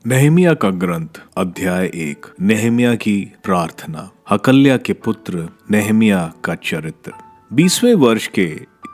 नहमिया का ग्रंथ अध्याय 1। नहमिया की प्रार्थना। हकल्या के पुत्र नहमिया का चरित्र। 20वें वर्ष के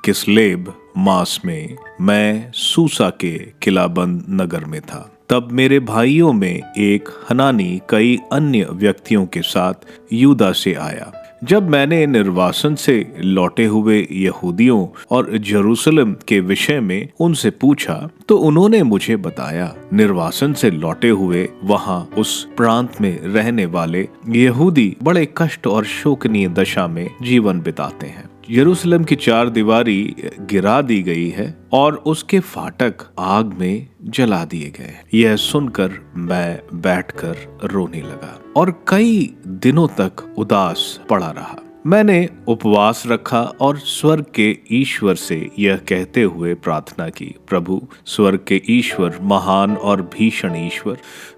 किस्लेव मास में मैं सूसा के किलाबंद नगर में था। तब मेरे भाइयों में एक हनानी कई अन्य व्यक्तियों के साथ यूदा से आया। जब मैंने निर्वासन से लौटे हुए यहूदियों और यरूशलेम के विषय में उनसे पूछा तो उन्होंने मुझे बताया, निर्वासन से लौटे हुए वहां उस प्रांत में रहने वाले यहूदी बड़े कष्ट और शोकनीय दशा में जीवन बिताते हैं। यरूशलेम की 4 दीवारी गिरा दी गई है और उसके फाटक आग में जला दिए गए। यह सुनकर मैं बैठकर रोने लगा और कई दिनों तक उदास पड़ा रहा। मैंने उपवास रखा और स्वर्ग के ईश्वर से यह कहते हुए प्रार्थना की, प्रभु स्वर्ग के ईश्वर, महान और भीषण ईश्वर,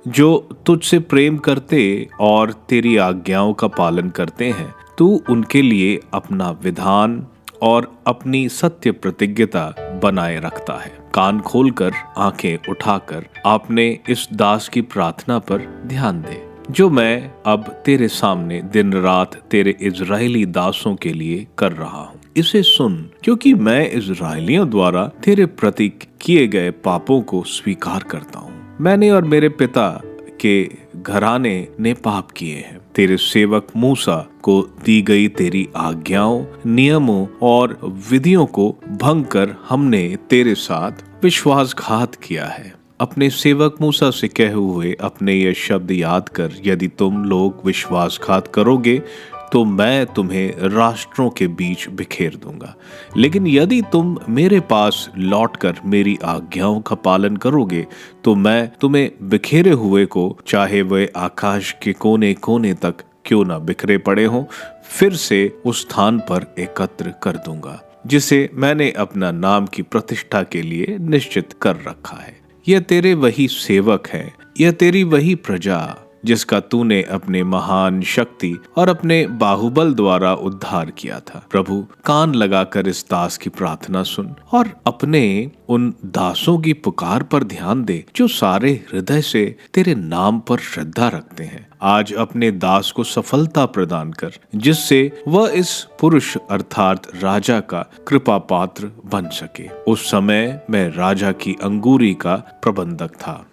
जो तुझसे प्रेम करते और तेरी आज्ञाओं का पालन करते हैं, तू उनके लिए अपना विधान और अपनी सत्य प्रतिज्ञता बनाए रखता है। कान खोलकर, आंखें उठाकर आपने इस दास की प्रार्थना पर ध्यान दे, जो मैं अब तेरे सामने दिन रात तेरे इजरायली दासों के लिए कर रहा हूँ। इसे सुन, क्योंकि मैं इजरायलियों द्वारा तेरे प्रति किए गए पापों को स्वीकार करता हूँ। मैंने और मेरे पिता के घराने ने पाप किए हैं। तेरे सेवक मूसा को दी गई तेरी आज्ञाओं, नियमों और विधियों को भंग कर हमने तेरे साथ विश्वासघात किया है। अपने सेवक मूसा से कहे हुए अपने ये शब्द याद कर, यदि तुम लोग विश्वासघात करोगे तो मैं तुम्हें राष्ट्रों के बीच बिखेर दूंगा। लेकिन यदि तुम मेरे पास लौटकर मेरी आज्ञाओं का पालन करोगे तो मैं तुम्हें बिखेरे हुए को, चाहे वे आकाश के कोने कोने तक क्यों ना बिखरे पड़े हों, फिर से उस स्थान पर एकत्र कर दूंगा जिसे मैंने अपना नाम की प्रतिष्ठा के लिए निश्चित कर रखा है। यह तेरे वही सेवक है, यह तेरी वही प्रजा जिसका तूने अपने महान शक्ति और अपने बाहुबल द्वारा उद्धार किया था। प्रभु, कान लगाकर इस दास की प्रार्थना सुन और अपने उन दासों की पुकार पर ध्यान दे जो सारे हृदय से तेरे नाम पर श्रद्धा रखते हैं। आज अपने दास को सफलता प्रदान कर, जिससे वह इस पुरुष अर्थात राजा का कृपा पात्र बन सके। उस समय मैं राजा की अंगूरी का प्रबंधक था।